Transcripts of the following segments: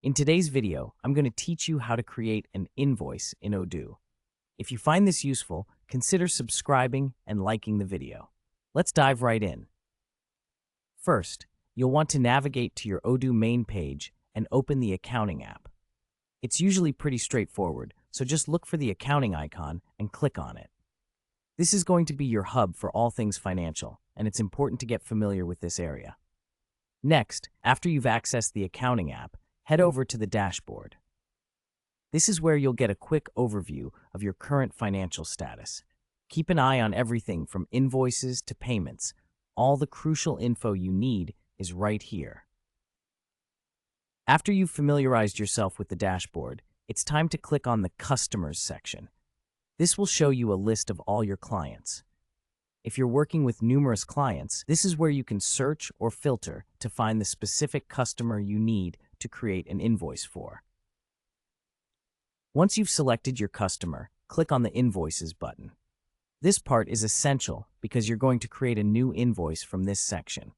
In today's video, I'm going to teach you how to create an invoice in Odoo. If you find this useful, consider subscribing and liking the video. Let's dive right in. First, you'll want to navigate to your Odoo main page and open the accounting app. It's usually pretty straightforward, so just look for the accounting icon and click on it. This is going to be your hub for all things financial, and it's important to get familiar with this area. Next, after you've accessed the accounting app, head over to the dashboard. This is where you'll get a quick overview of your current financial status. Keep an eye on everything from invoices to payments. All the crucial info you need is right here. After you've familiarized yourself with the dashboard, it's time to click on the Customers section. This will show you a list of all your clients. If you're working with numerous clients, this is where you can search or filter to find the specific customer you need to create an invoice for. Once you've selected your customer, click on the Invoices button. This part is essential because you're going to create a new invoice from this section.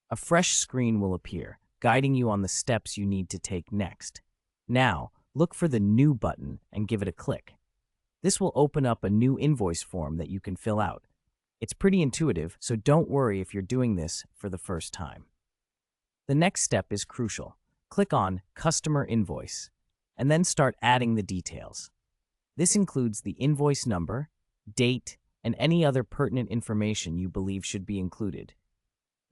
A fresh screen will appear, guiding you on the steps you need to take next. Now, look for the New button and give it a click. This will open up a new invoice form that you can fill out. It's pretty intuitive, so don't worry if you're doing this for the first time. The next step is crucial. Click on Customer Invoice, and then start adding the details. This includes the invoice number, date, and any other pertinent information you believe should be included.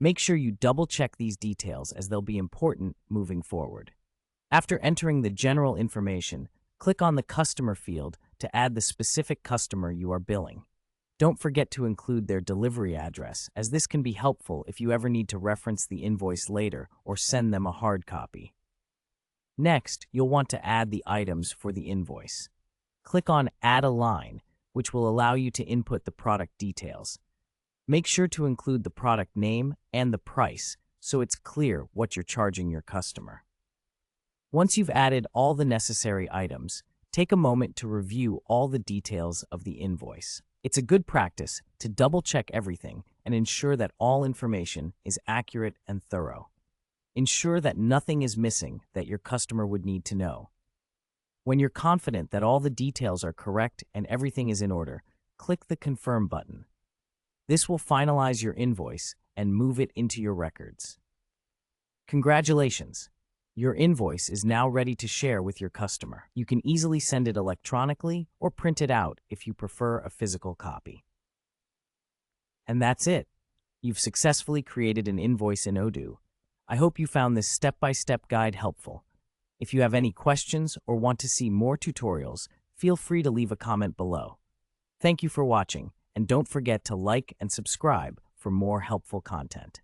Make sure you double-check these details as they'll be important moving forward. After entering the general information, click on the Customer field to add the specific customer you are billing. Don't forget to include their delivery address, as this can be helpful if you ever need to reference the invoice later or send them a hard copy. Next, you'll want to add the items for the invoice. Click on Add a Line, which will allow you to input the product details. Make sure to include the product name and the price so it's clear what you're charging your customer. Once you've added all the necessary items, take a moment to review all the details of the invoice. It's a good practice to double-check everything and ensure that all information is accurate and thorough. Ensure that nothing is missing that your customer would need to know. When you're confident that all the details are correct and everything is in order, click the Confirm button. This will finalize your invoice and move it into your records. Congratulations! Your invoice is now ready to share with your customer. You can easily send it electronically or print it out if you prefer a physical copy. And that's it. You've successfully created an invoice in Odoo. I hope you found this step-by-step guide helpful. If you have any questions or want to see more tutorials, feel free to leave a comment below. Thank you for watching, and don't forget to like and subscribe for more helpful content.